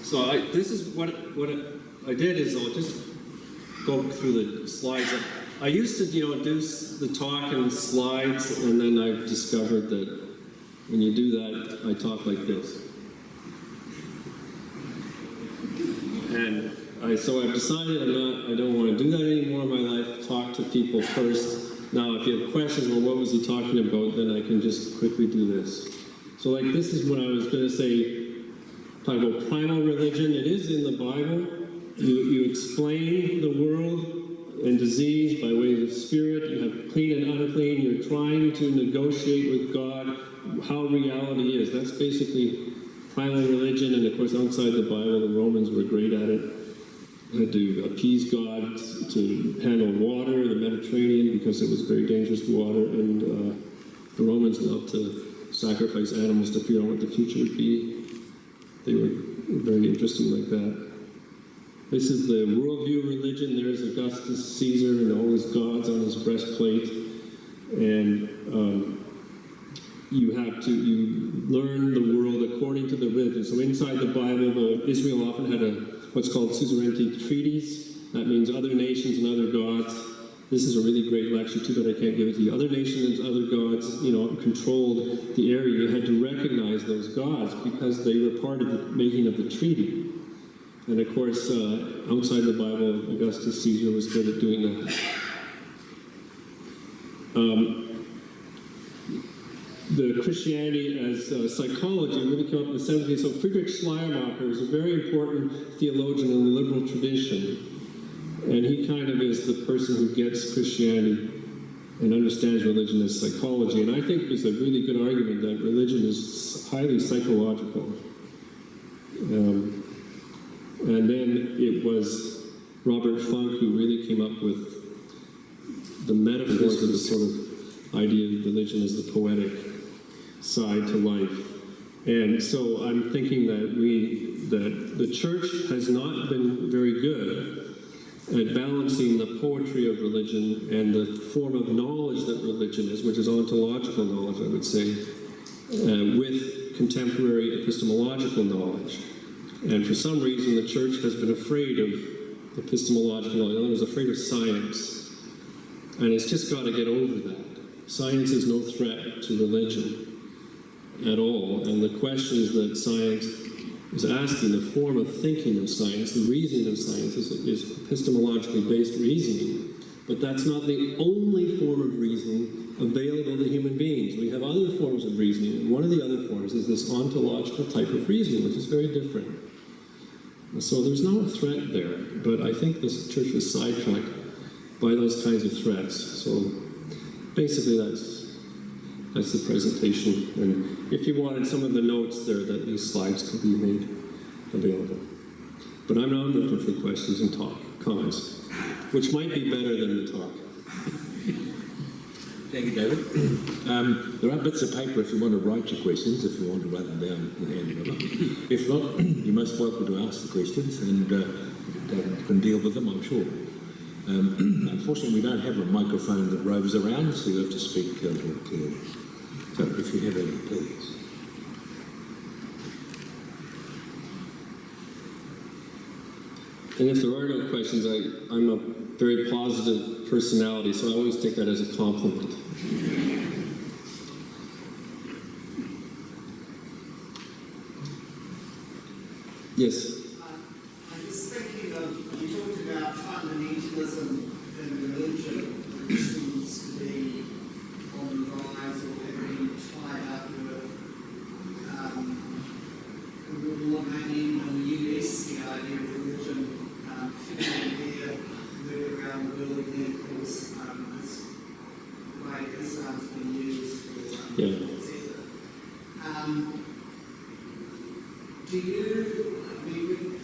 So this is what I did is I'll just go through the slides. I used to, do the talk in slides, and then I've discovered that when you do that, I talk like this. And so I've decided I don't want to do that anymore in my life, talk to people first. Now, if you have questions, well, what was he talking about, then I can just quickly do this. So like this is what I was going to say, talk about primal religion. It is in the Bible. You explain the world and disease by way of the Spirit. You have clean and unclean. You're trying to negotiate with God how reality is. That's basically primal religion. And of course, outside the Bible, the Romans were great at it. They had to appease God to handle water, the Mediterranean, because it was very dangerous water. And the Romans loved to sacrifice animals to figure out what the future would be. They were very interesting like that. This is the worldview religion. There's Augustus Caesar and all his gods on his breastplate. And you learn the world according to the religion. So inside the Bible, Israel often had what's called suzerainty treaties. That means other nations and other gods. This is a really great lecture too, but I can't give it to you. Other nations and other gods, controlled the area. You had to recognize those gods because they were part of the making of the treaty. And of course, outside the Bible, Augustus Caesar was good at doing that. The Christianity as psychology really came up in the 70s. So Friedrich Schleiermacher is a very important theologian in the liberal tradition. And he kind of is the person who gets Christianity and understands religion as psychology. And I think there's a really good argument that religion is highly psychological. And then it was Robert Funk who really came up with the metaphors of the sort of idea of religion as the poetic side to life. And so I'm thinking that the church has not been very good at balancing the poetry of religion and the form of knowledge that religion is, which is ontological knowledge, I would say, with contemporary epistemological knowledge. And for some reason, the church has been afraid of epistemological knowledge. It was afraid of science. And it's just got to get over that. Science is no threat to religion at all. And the questions that science is asking, the form of thinking of science, the reasoning of science is epistemologically based reasoning. But that's not the only form of reasoning available to human beings. We have other forms of reasoning, and one of the other forms is this ontological type of reasoning, which is very different. So there's no threat there, but I think this church was sidetracked by those kinds of threats. So basically that's the presentation. And if you wanted some of the notes there, that these slides could be made available. But I'm not looking for questions and comments, which might be better than the talk. Thank you, David. There are bits of paper if you want to write your questions, if you want to write them down and hand them up. If not, you're most welcome to ask the questions, and David can deal with them, I'm sure. Unfortunately, we don't have a microphone that roves around, so you have to speak a little clearly. So if you have any, please. And if there are no questions, I'm a very positive personality, so I always take that as a compliment. Yes? I'm just thinking of, you talked about fundamentalism in religion, which seems to be on the rise or have been tied up with the war hanging in the US, the idea of religion fitting there, moving around the world, and of course, this way Islam's been used for etc.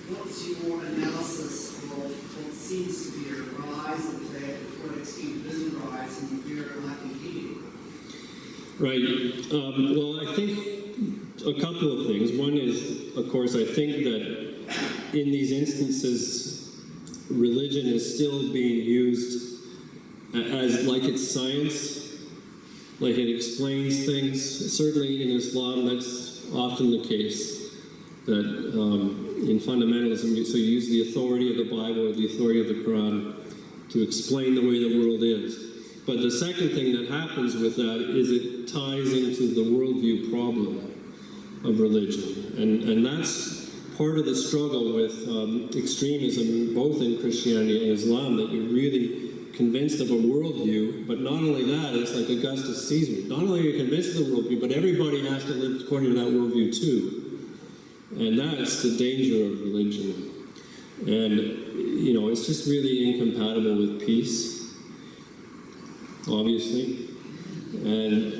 What's your analysis of what seems to be a rise of that, to what extent it is a rise, and where it might be heading? Right. Well, I think a couple of things. One is, of course, I think that in these instances, religion is still being used as like it's science, like it explains things. Certainly in Islam, that's often the case. that in fundamentalism, so you use the authority of the Bible or the authority of the Quran to explain the way the world is. But the second thing that happens with that is it ties into the worldview problem of religion. And that's part of the struggle with extremism, both in Christianity and Islam, that you're really convinced of a worldview, but not only that, it's like Augustus Caesar. Not only are you convinced of the worldview, but everybody has to live according to that worldview too. And that's the danger of religion. And, you know, it's just really incompatible with peace, obviously. And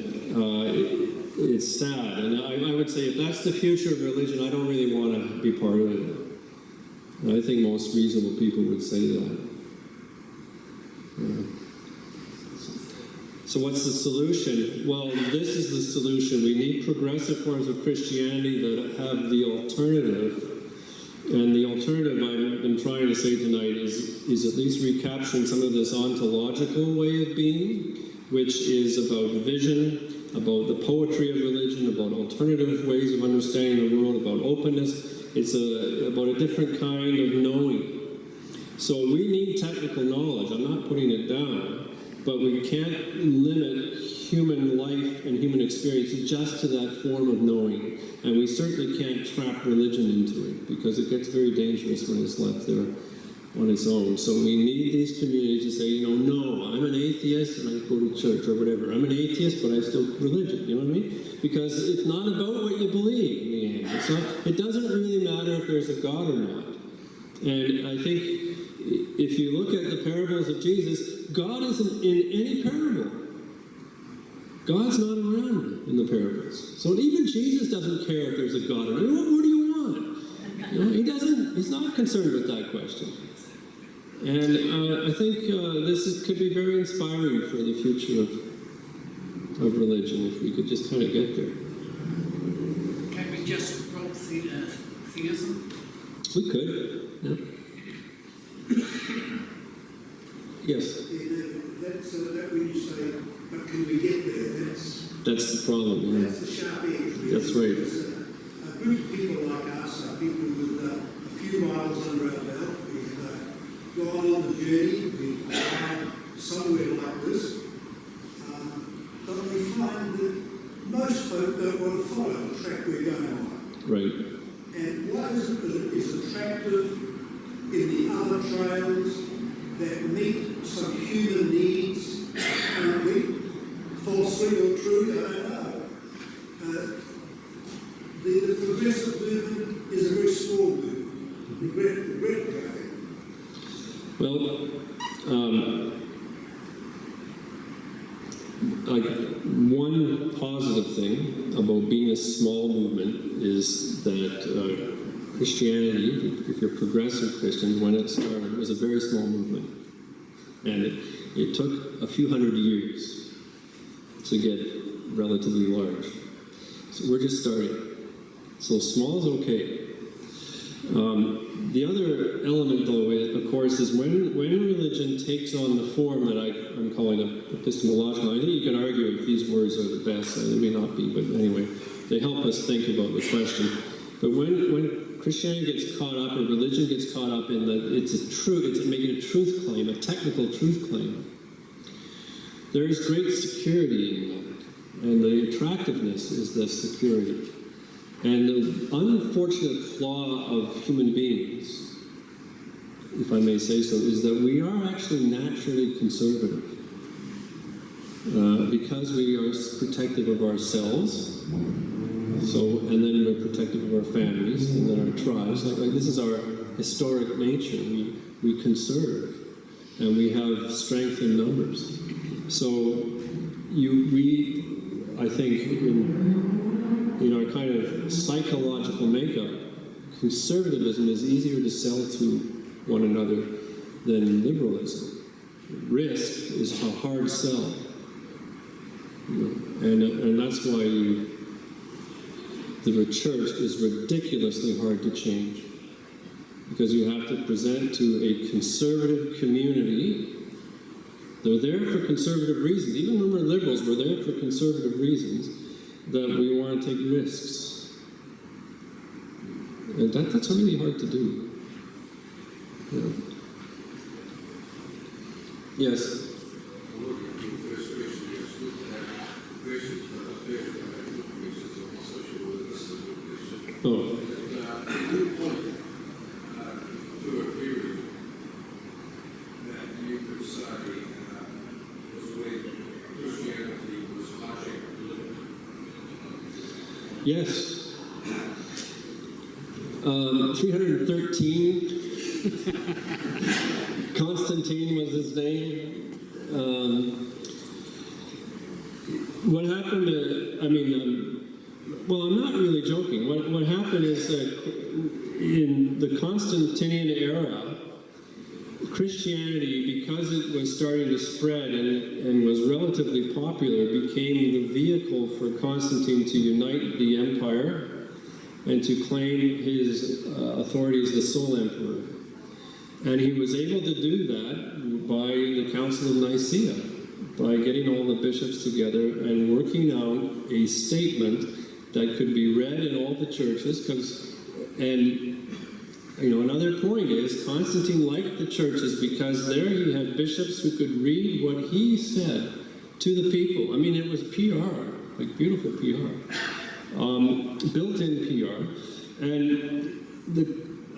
it's sad. And I would say if that's the future of religion, I don't really want to be part of it. And I think most reasonable people would say that. So what's the solution? Well, this is the solution. We need progressive forms of Christianity that have the alternative. And the alternative I've been trying to say tonight is at least recapturing some of this ontological way of being, which is about vision, about the poetry of religion, about alternative ways of understanding the world, about openness. It's about a different kind of knowing. So we need technical knowledge. I'm not putting it down, but we can't limit human life and human experience just to that form of knowing. And we certainly can't trap religion into it, because it gets very dangerous when it's left there on its own. So we need these communities to say, you know, no, I'm an atheist and I go to church or whatever. I'm an atheist, but I still religion. You know what I mean? Because it's not about what you believe in the end. It's not. It doesn't really matter if there's a God or not. And I think if you look at the parables of Jesus, God isn't in any parable. God's not around in the parables. So even Jesus doesn't care if there's a God or not. What do you want? You know, he doesn't. He's not concerned with that question. And I think this could be very inspiring for the future of religion, if we could just kind of get there. Can we just drop theism? We could. Yeah. Yes. That's that when you say, but can we get there? That's the problem. Yeah. That's the sharp edge. Really. That's right. A group of people like us are people with a few miles under our belt. We've gone on the journey. We've arrived somewhere like this. But we find that most folk don't want to follow the track we're going on. Right. And what is it that is attractive in the other trails that meet some human needs currently, falsely or true, I don't know. The progressive movement is a very small movement. Regret going. Well, like one positive thing about being a small movement is that Christianity, if you're progressive Christians, when it started, was a very small movement. And it took a few hundred years to get relatively large. So we're just starting. So small is okay. The other element, though, of course, is when religion takes on the form that I'm calling epistemological. I think you can argue if these words are the best. They may not be, but anyway, they help us think about the question. But when Christianity gets caught up, or religion gets caught up in that it's making a truth claim, a technical truth claim, there is great security in that. And the attractiveness is the security. And the unfortunate flaw of human beings, if I may say so, is that we are actually naturally conservative. Because we are protective of ourselves, and then we're protective of our families, and then our tribes. Like this is our historic nature. We conserve, and we have strength in numbers. So I think in our kind of psychological makeup, conservatism is easier to sell to one another than liberalism. Risk is a hard sell. And that's why the church is ridiculously hard to change. Because you have to present to a conservative community. They're there for conservative reasons. Even when we're liberals, we're there for conservative reasons, that we want to take risks. And that's really hard to do. You know. Yes. Oh. Good point. To a period that you could say was when Christianity was hijacking religion. Yes. 313. Constantine was his name. What happened well, I'm not really joking. What happened is that in the Constantinian era, Christianity, because it was starting to spread and was relatively popular, became the vehicle for Constantine to unite the empire and to claim his authority as the sole emperor. And he was able to do that by the Council of Nicaea, by getting all the bishops together and working out a statement that could be read in all the churches. Another point is Constantine liked the churches because there he had bishops who could read what he said to the people. I mean, it was PR, like beautiful PR. Built-in PR, and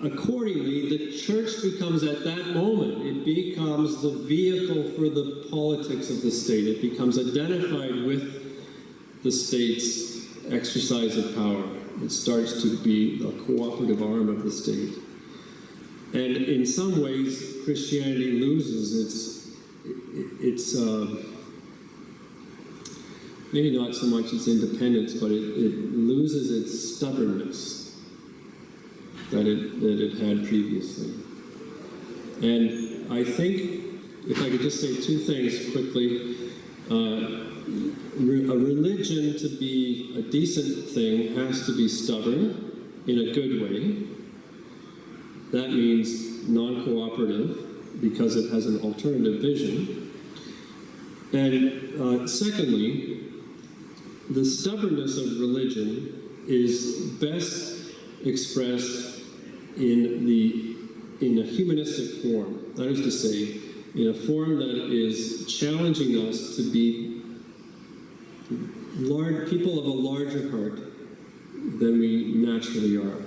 accordingly, the church becomes, at that moment, it becomes the vehicle for the politics of the state. It becomes identified with the state's exercise of power. It starts to be a cooperative arm of the state. And in some ways, Christianity loses its maybe not so much its independence, but it loses its stubbornness that it had previously. And I think, if I could just say two things quickly, a religion, to be a decent thing, has to be stubborn in a good way. That means non-cooperative because it has an alternative vision. And secondly, the stubbornness of religion is best expressed in a humanistic form. That is to say, in a form that is challenging us to be people of a larger heart than we naturally are.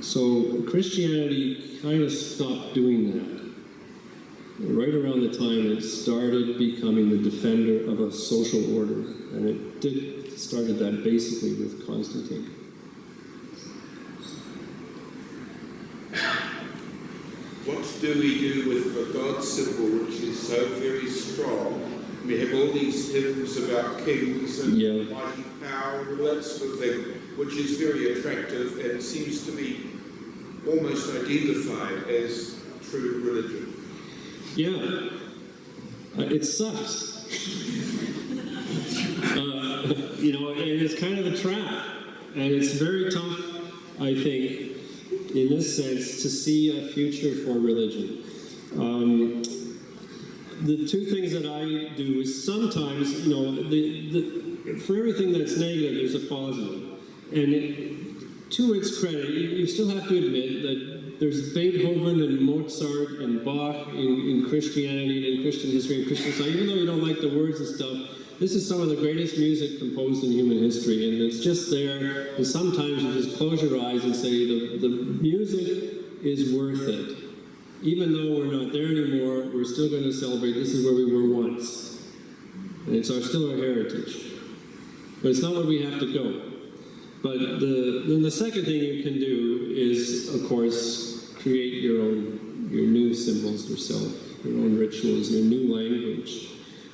So Christianity kind of stopped doing that. Right around the time it started becoming the defender of a social order. And it started that basically with Constantine. What do we do with the God symbol, which is so very strong? We have all these hymns about kings and mighty power and all that sort of thing, which is very attractive and seems to be almost identified as true religion. Yeah, it sucks. And it's kind of a trap. And it's very tough, I think, in this sense, to see a future for religion. The two things that I do is sometimes, for everything that's negative, there's a positive. And to its credit, you still have to admit that there's Beethoven and Mozart and Bach in Christianity and in Christian history and Christian science. Even though you don't like the words and stuff, this is some of the greatest music composed in human history, and it's just there. And sometimes you just close your eyes and say the music is worth it. Even though we're not there anymore, we're still going to celebrate. This is where we were once, and it's still our heritage. But it's not where we have to go. But then the second thing you can do is, of course, create your new symbols yourself, your own rituals, your new language.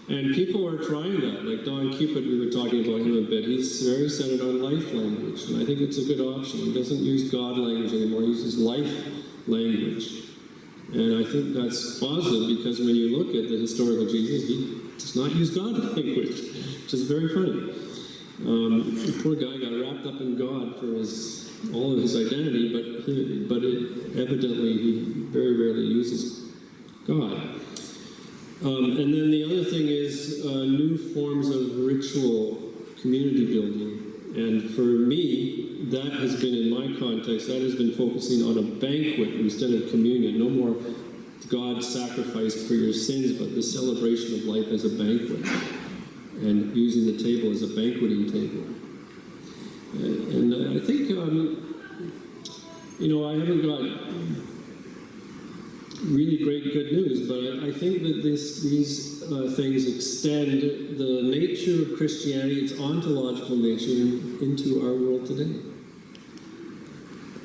And people are trying that. Like Don Cupid, we were talking about him a bit. He's very centered on life language, and I think it's a good option. He doesn't use God language anymore. He uses life language. And I think that's positive because when you look at the historical Jesus, he does not use God language, which is very funny. The poor guy got wrapped up in God for all of his identity, but evidently he very rarely uses God. And then the other thing is new forms of ritual community building. And for me, that has been, in my context, that has been focusing on a banquet instead of communion. No more God sacrificed for your sins, but the celebration of life as a banquet. And using the table as a banqueting table. And I think, I haven't got really great good news, but I think that these things extend the nature of Christianity, its ontological nature, into our world today.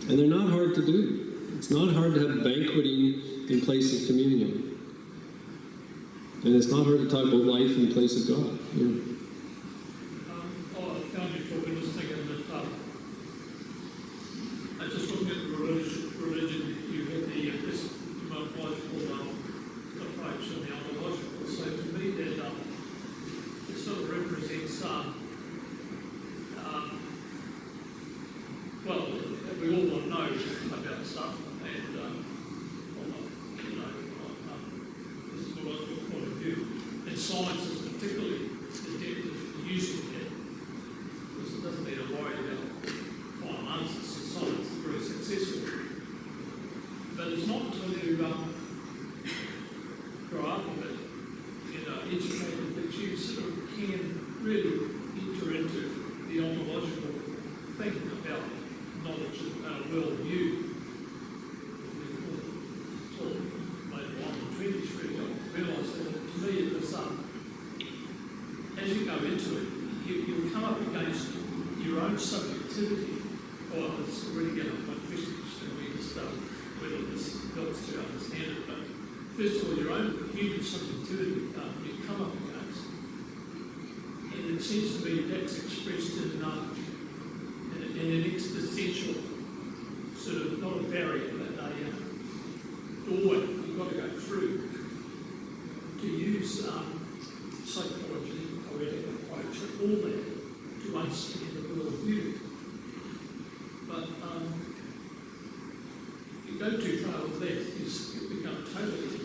And they're not hard to do. It's not hard to have banqueting in place of communion. And it's not hard to talk about life in place of God. Yeah. I found you talking, I was thinking that I just looking at the religion, you had the epistemological approach and the ontological. So to me, that it sort of represents, well, we all want to know about stuff, and this is what I point of view. And science is particularly adept at using that, because it doesn't need to worry about final answers. So science is very successful. But it's not until you grow up a bit, educated, that you sort of can really enter into the ontological thing about knowledge and worldview. Later on in the 20s, really, I realised that to me it was, as you go into it, you come up against your own subjectivity. Well, it's really getting up my question, whether this helps to understand it, but first of all, your own human subjectivity you come up against. And it seems to me that's expressed in an existential sort of, not a barrier, but a doorway you've got to go through to use psychology, poetic approach, all that to understand the worldview. But if you go too far with that, you become totally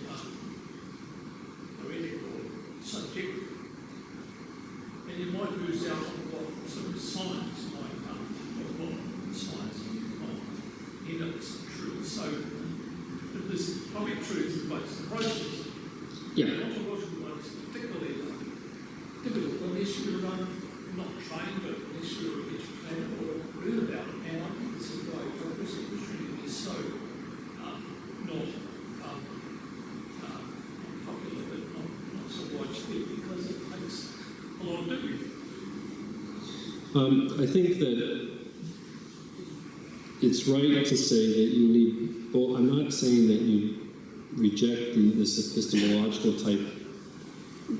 poetic or subjective. And you might lose out on what sort of science might or what science might end up as truth. So there's probably truth in both approaches. Yeah. The ontological one is particularly difficult unless you're not trained, but unless you're educated or read about it. And I think this is why Christianity is so not popular, but not so widespread, because it takes a lot of doing. I think that it's right to say that you need, well, I'm not saying that you reject this epistemological type,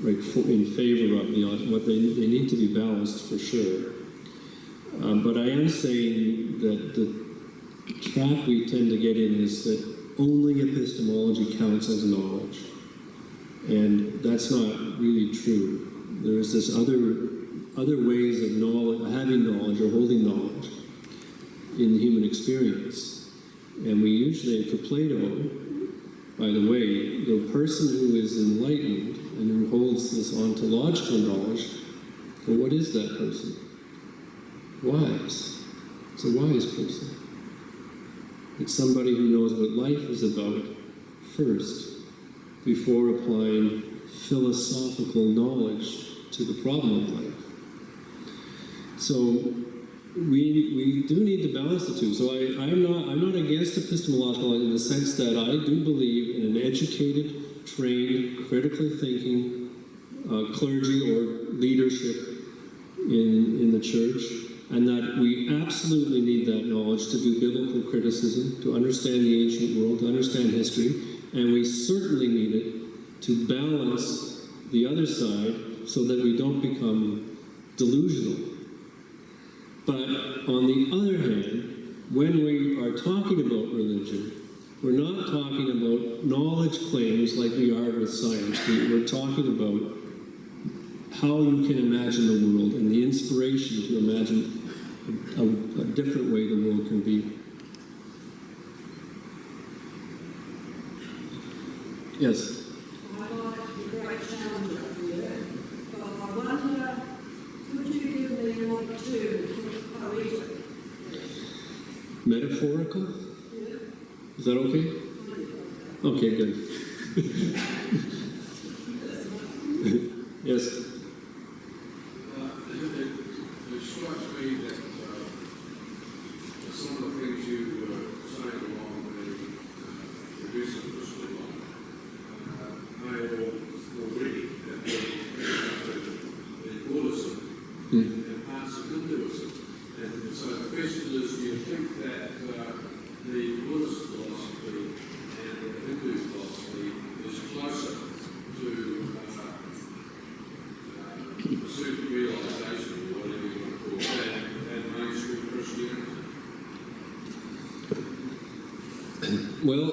right, in favor of what they need to be balanced for sure. But I am saying that the trap we tend to get in is that only epistemology counts as knowledge. And that's not really true. There's this other ways of knowledge, having knowledge or holding knowledge in the human experience. And we usually, for Plato, by the way, the person who is enlightened and who holds this ontological knowledge, well, what is that person? Wise. It's a wise person. It's somebody who knows what life is about first, before applying philosophical knowledge to the problem of life. So we do need to balance the two. So I'm not against epistemological in the sense that I do believe in an educated, trained, critically thinking clergy or leadership in the church, and that we absolutely need that knowledge to do biblical criticism, to understand the ancient world, to understand history, and we certainly need it to balance the other side so that we don't become delusional. But on the other hand, when we are talking about religion, we're not talking about knowledge claims like we are with science. We're talking about how you can imagine the world and the inspiration to imagine a different way the world can be. Yes? I like the great challenge of the earth, but I wonder, could you give me one or two poetic. Metaphorical? Is that okay? Okay, good. Yes. It strikes me that some of the things you were saying along the producing this line may have already have been Buddhism and parts of Hinduism. And so the question is, do you think that the Buddhist philosophy and the Hindu philosophy is closer to pursuit realization, or whatever you want to call it, than mainstream Christianity? Well,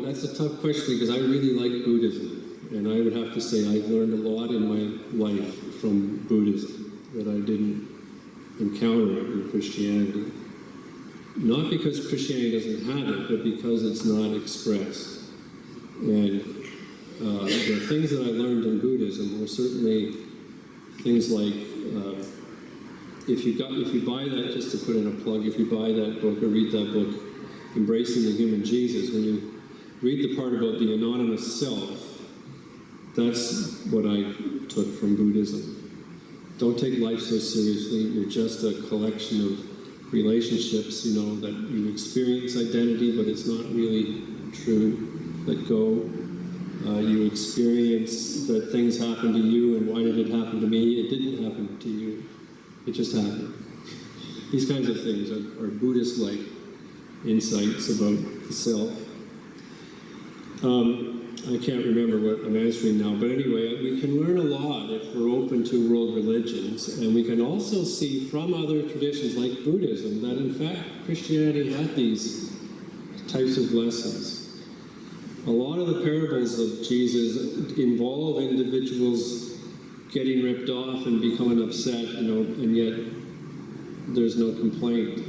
that's a tough question because I really like Buddhism. And I would have to say I've learned a lot in my life from Buddhism that I didn't encounter in Christianity. Not because Christianity doesn't have it, but because it's not expressed. And the things that I learned in Buddhism were certainly things like if you buy that, just to put in a plug, if you buy that book or read that book, Embracing the Human Jesus, when you read the part about the anonymous self, that's what I took from Buddhism. Don't take life so seriously. You're just a collection of relationships, that you experience identity, but it's not really true. Let go. You experience that things happen to you, and why did it happen to me? It didn't happen to you. It just happened. These kinds of things are Buddhist-like insights about the self. I can't remember what I'm answering now, but anyway, we can learn a lot if we're open to world religions, and we can also see from other traditions like Buddhism that in fact Christianity had these types of lessons. A lot of the parables of Jesus involve individuals getting ripped off and becoming upset, and yet there's no complaint.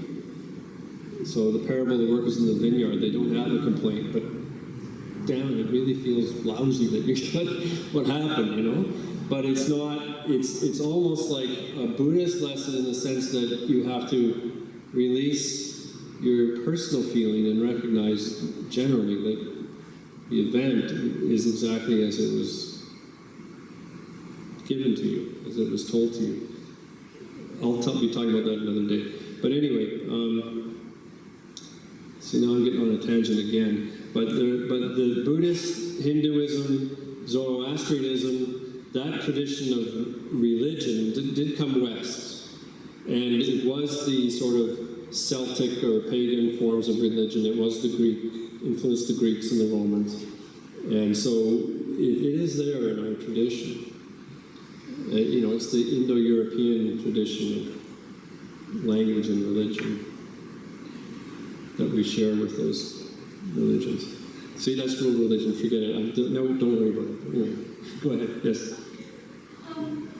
So the parable of the workers in the vineyard, they don't have a complaint, but damn, it really feels lousy that you got what happened, But it's not, it's almost like a Buddhist lesson in the sense that you have to release your personal feeling and recognize generally that the event is exactly as it was given to you, as it was told to you. I'll be talking about that another day. But anyway, see, now I'm getting on a tangent again. But the Buddhist, Hinduism, Zoroastrianism, that tradition of religion did come west. And it was the sort of Celtic or pagan forms of religion. It was the Greek, influenced the Greeks and the Romans. And so it is there in our tradition. It's the Indo-European tradition of language and religion that we share with those religions. See, that's world religion. Forget it. Don't worry about it. Anyway, go ahead. Yes.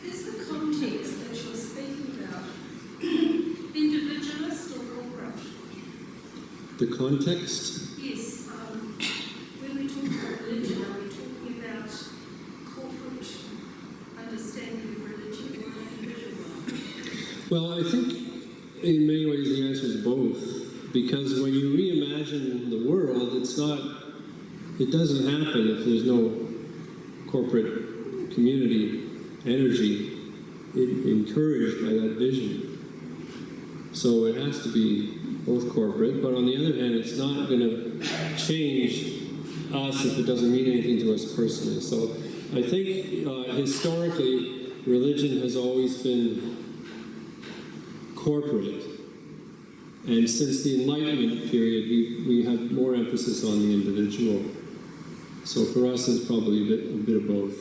Is the context that you're speaking about individualist or corporate? The context? Yes. When we talk about religion, are we talking about corporate understanding of religion or individual? Well, I think in many ways the answer is both. Because when you reimagine the world, it doesn't happen if there's no corporate community energy encouraged by that vision. So it has to be both corporate, but on the other hand, it's not going to change us if it doesn't mean anything to us personally. So I think historically, religion has always been corporate. And since the Enlightenment period, we have more emphasis on the individual. So for us, it's probably a bit of both.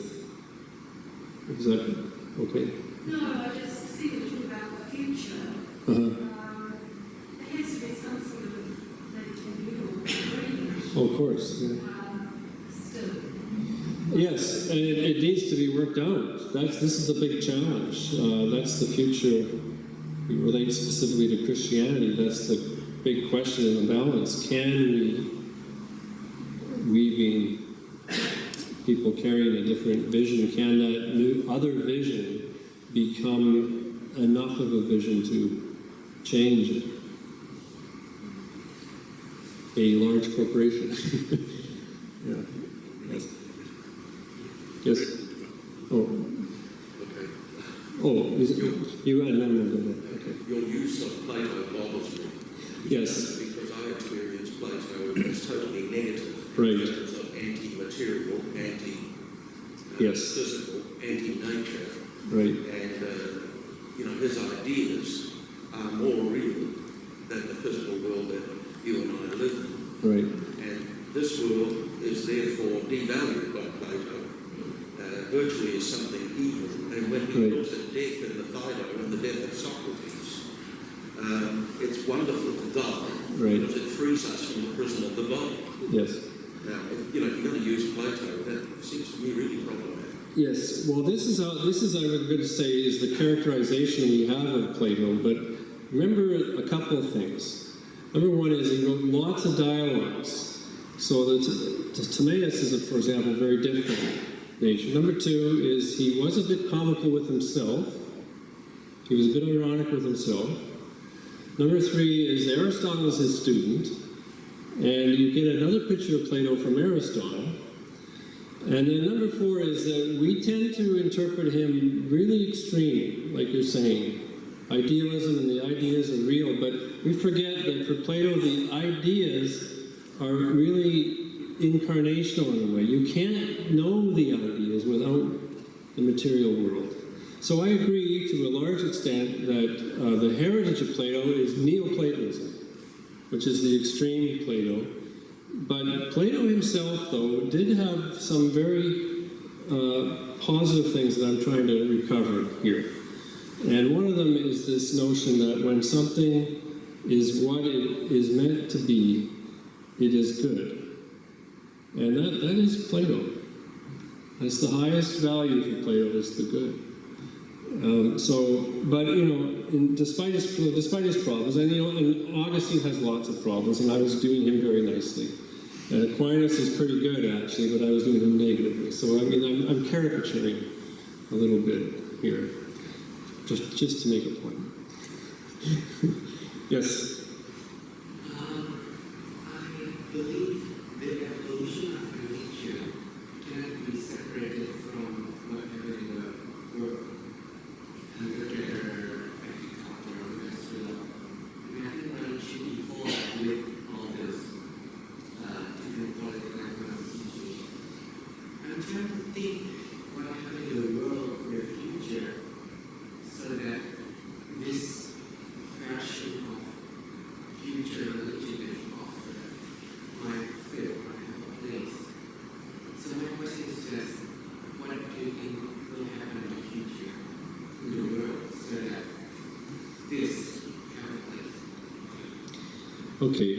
Is that okay? No, I just see that you're about the future. Uh-huh. There has to be some sort of agreement. Oh, of course. Yeah. Still. Yes, and it needs to be worked out. This is a big challenge. That's the future. We relate specifically to Christianity. That's the big question in the balance. Can we being people carrying a different vision, can that new other vision become enough of a vision to change a large corporation. Yeah. Yes. Yes. Oh. Okay. Oh, you had no. Okay. Your use of Plato bothers me. Yes. Because I experience Plato as totally negative. Right. In terms of anti-material, Yes. anti-physical, anti-nature. Right. And, you know, his ideas are more real than the physical world that you and I live in. Right. And this world is therefore devalued by Plato, virtually as something evil. And when he Right. looks at death in the Phaedo and the death of Socrates, it's wonderful to God, Right. because it frees us from the prison of the body. Yes. Now, you know, if you're going to use Plato, that seems to me really problematic. Yes. Well, this is I was going to say is the characterization we have of Plato. But remember a couple of things. Number one is he wrote lots of dialogues. So the Timaeus is, for example, very different nature. Number two is he was a bit comical with himself. He was a bit ironic with himself. Number three is Aristotle was his student. And you get another picture of Plato from Aristotle. And then number four is that we tend to interpret him really extreme, like you're saying. Idealism and the ideas are real, but we forget that for Plato, the ideas are really incarnational in a way. You can't know the ideas without the material world. So I agree to a large extent that the heritage of Plato is Neoplatonism, which is the extreme Plato. But Plato himself, though, did have some very positive things that I'm trying to recover here. And one of them is this notion that when something is what it is meant to be, it is good. And that is Plato. That's the highest value for Plato, is the good. But you know, despite his problems, and you know, and Augustine has lots of problems, and I was doing him very nicely. And Aquinas is pretty good actually, but I was doing him negatively. So I mean, I'm caricaturing a little bit here, just to make a point. Yes. I believe the evolution of nature cannot be separated from whatever in the world. Hunter-gatherer, agriculture, industrial. I think one should evolve with all this different political and economic situation. I'm trying to think what happened in the world in the future so that this fashion of future religion that you offer might fit or have a place. So my question is just, what do you think will happen in the future in the world so that this have a place? Okay.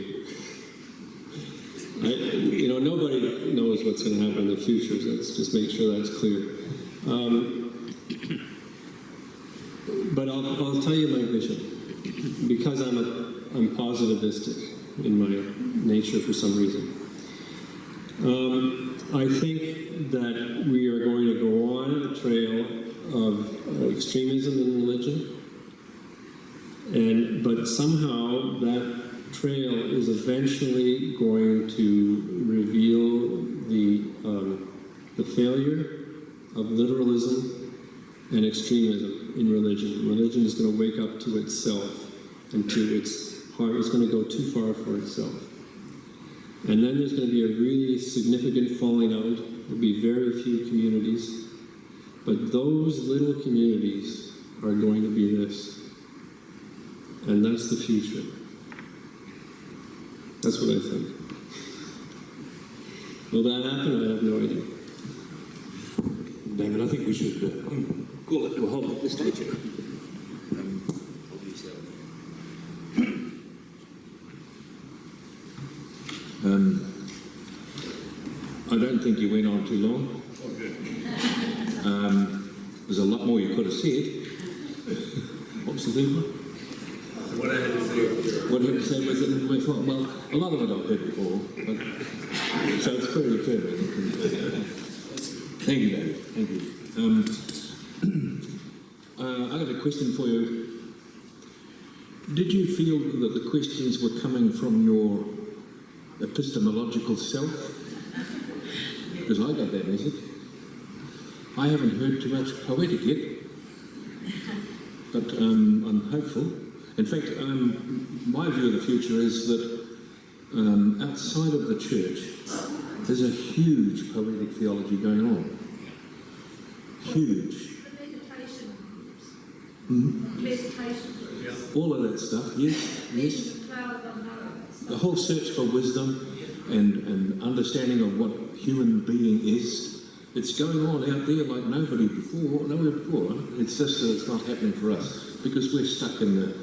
You know, nobody knows what's going to happen in the future, so let's just make sure that's clear. But I'll tell you my vision, because I'm positivistic in my nature for some reason. I think that we are going to go on a trail of extremism in religion, but somehow that trail is eventually going to reveal the failure of literalism and extremism in religion. Religion is going to wake up to itself and to its heart. It's going to go too far for itself. And then there's going to be a really significant falling out. There'll be very few communities. But those little communities are going to be this. And that's the future. That's what I think. Will that happen? I have no idea. David, I think we should call it to a halt at this stage. I don't think you went on too long. There's a lot more you could have said. What was the thing? What I had to say. What I had to say was that, well, a lot of it I've heard before, but, so it's pretty fair. Thank you, David. Thank you. I got a question for you. Did you feel that the questions were coming from your epistemological self? Because I got that message. I haven't heard too much poetic yet, but I'm hopeful. In fact, my view of the future is that outside of the church, there's a huge poetic theology going on. Huge. The meditation. Mm-hmm. Meditation. All of that stuff, yes, yes. The cloud of unknown. The whole search for wisdom and understanding of what human being is, it's going on out there like nobody before. It's just that it's not happening for us because we're stuck in the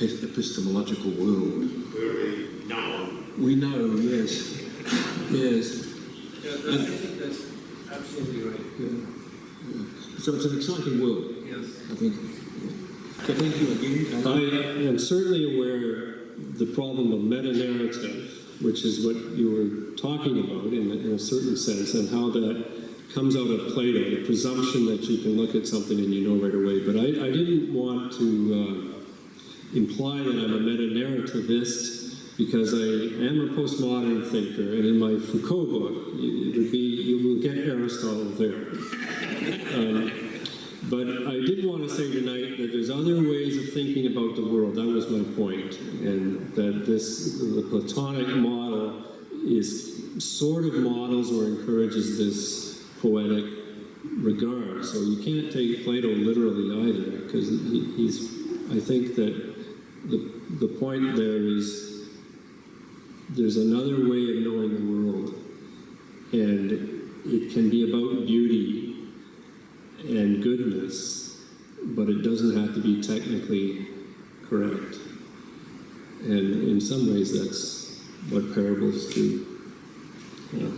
epistemological world. Very known. We know, yes. Yes. Yeah, I think that's absolutely right. Yeah. So it's an exciting world, Yes. I think. Yeah. So thank you again. I am certainly aware the problem of meta-narrative, which is what you were talking about in a certain sense, and how that comes out of Plato, the presumption that you can look at something and you know right away. But I didn't want to imply that I'm a meta-narrativist, because I am a postmodern thinker, and in my Foucault book, you will get Aristotle there. But I did want to say tonight that there's other ways of thinking about the world. That was my point, and that the Platonic model is sort of models or encourages this poetic regard. So you can't take Plato literally either, because I think that the point there is there's another way of knowing the world, and it can be about beauty and goodness, but it doesn't have to be technically correct. And in some ways, that's what parables do. Yeah.